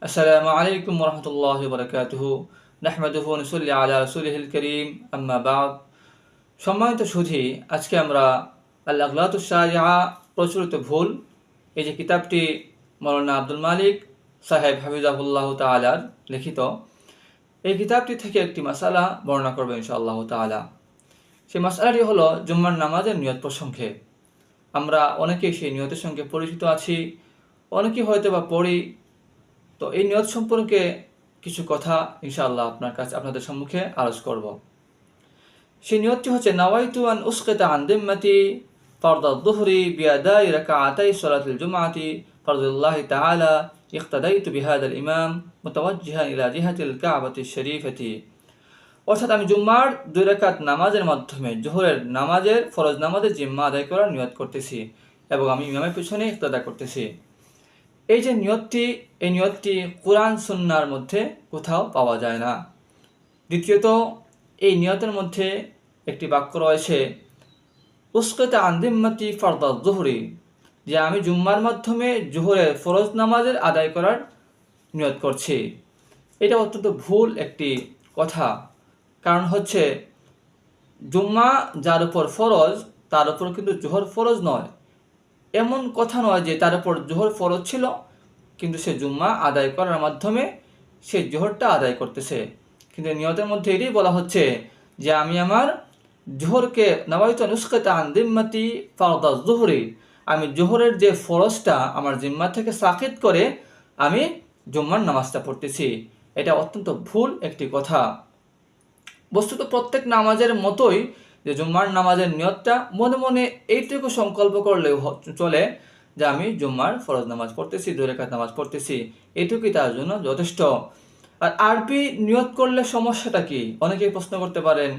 আসসালামু আলাইকুম ওরহমতুল্লাহি ওয়াবারাকাতুহু নাহমাদুহু ওয়া নুসাল্লি আলা রাসূলিহিল কারীম আম্মা বা'দ। সম্মানিত সুধী, আজকে আমরা আল আগলাতুস সারিআ প্রচলিত ভুল এই যে কিতাবটি মাওলানা আব্দুল মালিক সাহেব হাফিজাহুল্লাহ তাআলার লিখিত, এই কিতাবটি থেকে একটি মাসালা বর্ণনা করব ইনশাআল্লাহ তাআলা। সেই মাসালাটি হলো জুম্মার নামাজের নিয়ত প্রসঙ্গে। আমরা অনেকেই সেই নিয়তের সঙ্গে পরিচিত আছি, অনেকেই হয়তো বা পড়ি। তো এই নিয়ত সম্পর্কে কিছু কথা ইনশাআল্লাহ আপনাদের সম্মুখে আলোচ করব। সেই নিয়তটি হচ্ছে নাওয়াইতু আন উসকিতা আন দিম্মাতি ফারদাদ যুহরি বিআদাই রাকাআতাই সালাতুল জুমআতি ফারদুল্লাহি তাআলা ইক্তাদাইতু বিহাদাল ইমাম মুতাওয়াজ্জিহান ইলা জিহাতিল কাবাতিশ শরীফাতি। অর্থাৎ আমি জুম্মার 2 রাকাত নামাজের মাধ্যমে জোহরের নামাজের ফরজ নামাজের জিম্মা আদায় করার নিয়ত করতেছি এবং আমি ইমামের পিছনে ইক্তাদা করতেছি। এই যে নিয়তটি, এই নিয়তটি কুরআন সুন্নাহর মধ্যে কোথাও পাওয়া যায় না। দ্বিতীয়ত, এই নিয়তের মধ্যে একটি বাক্য রয়েছে উসকিতা আন দিম্মাতি ফারদাজ যুহরি, যে আমি জুম্মার মাধ্যমে জোহরের ফরজ নামাজের আদায় করার নিয়ত করছি। এটা অত্যন্ত ভুল একটি কথা। কারণ হচ্ছে জুম্মা যার উপর ফরজ তার উপর কিন্তু জোহর ফরজ নয়। এমন কথা নয় যে তার উপর জোহর ফরজ ছিল কিন্তু সে জুম্মা আদায় করার মাধ্যমে সে জোহরটা আদায় করতেছে। কিন্তু নিয়তের মধ্যে এটাই বলা হচ্ছে যে আমি আমার জোহরকে নাওয়াইতু নুসকাতা আন দিম্মাতি ফারদাজ যুহরি, আমি জোহরের যে ফরজটা আমার জিম্মা থেকে সাকিত করে আমি জুম্মার নামাজটা পড়তেছি। এটা অত্যন্ত ভুল একটি কথা। বস্তুত প্রত্যেক নামাজের মতোই যে জুম্মার নামাজের নিয়তটা মনে মনে এইটুকু সংকল্প করলেও চলে যে আমি জুম্মার ফরজ নামাজ পড়তেছি, 2 রাকাত নামাজ পড়তেছি, এটুকুই তার জন্য যথেষ্ট। আর আরবি নিয়ত করলে সমস্যাটা কি? অনেকেই প্রশ্ন করতে পারেন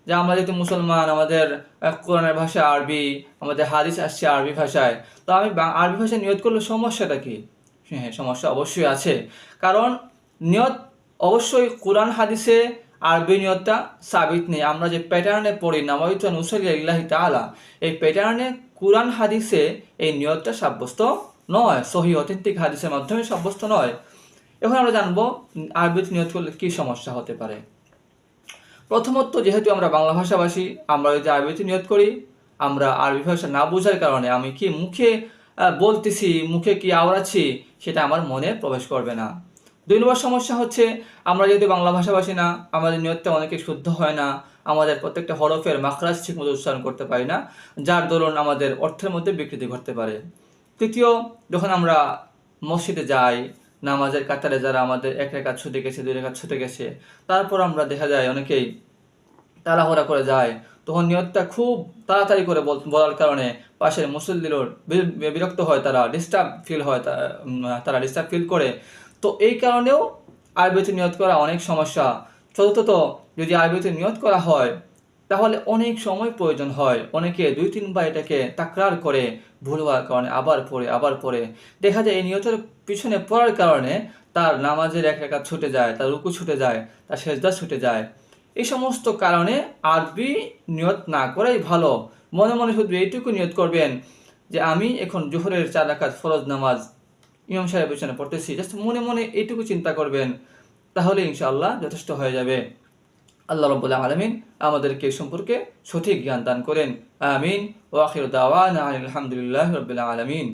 যে আমরা যেহেতু মুসলমান, আমাদের কোরআনের ভাষা আরবি, আমাদের হাদিস আসছে আরবি ভাষায়, তো আমি আরবি ভাষায় নিয়ত করলে সমস্যাটা কি? হ্যাঁ, সমস্যা অবশ্যই আছে। কারণ নিয়ত অবশ্যই কোরআন হাদিসে আরবি নিয়তটা সাবিত নেই। আমরা যে প্যাটার্নে পড়ি নাওয়াইতু আন উসাল্লিয়া লিল্লাহি তাআলা, এই প্যাটার্নে কোরআন হাদিসে এই নিয়তটা সাব্যস্ত নয়, সহিহ অথেন্টিক হাদিসের মাধ্যমে সাব্যস্ত নয়। এখন আমরা জানবো আরবিতে নিয়ত করলে কী সমস্যা হতে পারে। প্রথমত, যেহেতু আমরা বাংলা ভাষাভাষী, আমরা যদি আরবিতে নিয়ত করি, আমরা আরবি ভাষা না বোঝার কারণে আমি কি মুখে বলতেছি, মুখে কি আওড়াচ্ছি, সেটা আমার মনে প্রবেশ করবে না। 2 নম্বর সমস্যা হচ্ছে আমরা যেহেতু বাংলা ভাষাভাষী না, আমাদের নিয়তটা অনেকে শুদ্ধ হয় না, আমাদের প্রত্যেকটা হরফের মাখরাজ ঠিক মতো উচ্চারণ করতে পারি না, যার দরুন আমাদের অর্থের মধ্যে বিকৃতি ঘটতে পারে। তৃতীয়, যখন আমরা মসজিদে যাই, নামাজের কাতারে যারা আমাদের 1 রাকাত ছুটে গেছে, 2 রাকাত ছুটে গেছে, তারপর আমরা দেখা যায় অনেকেই তাড়াহুড়া করে যায়, তখন নিয়তটা খুব তাড়াতাড়ি করে বলার কারণে পাশের মুসল্লিরও বিরক্ত হয়, তারা ডিস্টার্ব ফিল হয়, তারা ডিস্টার্ব ফিল করে। তো এই কারণেও আরবিতে নিয়ত করা অনেক সমস্যা। চতুর্থত, যদি আরবিতে নিয়ত করা হয় তাহলে অনেক সময় প্রয়োজন হয়। অনেকে 2-3 বার এটাকে তাকরার করে, ভুল হওয়ার কারণে আবার পড়ে। দেখা যায় এই নিয়তের পিছনে পড়ার কারণে তার নামাজের 1 রাকাত ছুটে যায়, তার রুকু ছুটে যায়, তার সেজদা ছুটে যায়। এই সমস্ত কারণে আরবি নিয়ত না করাই ভালো। মনে মনে শুধু এইটুকু নিয়ত করবেন যে আমি এখন জোহরের 4 রাকাত ফরজ নামাজ ইমাম সাহেবের পিছনে পড়তেছি, জাস্ট মনে মনে এইটুকু চিন্তা করবেন, তাহলে ইনশাআল্লাহ যথেষ্ট হয়ে যাবে। আল্লাহ রাব্বুল আলামিন আমাদেরকে এই সম্পর্কে সঠিক জ্ঞান দান করেন। আমিন। ওয়া আখিরু দাওয়ানা আলহামদুলিল্লাহি রাব্বিল আলামিন।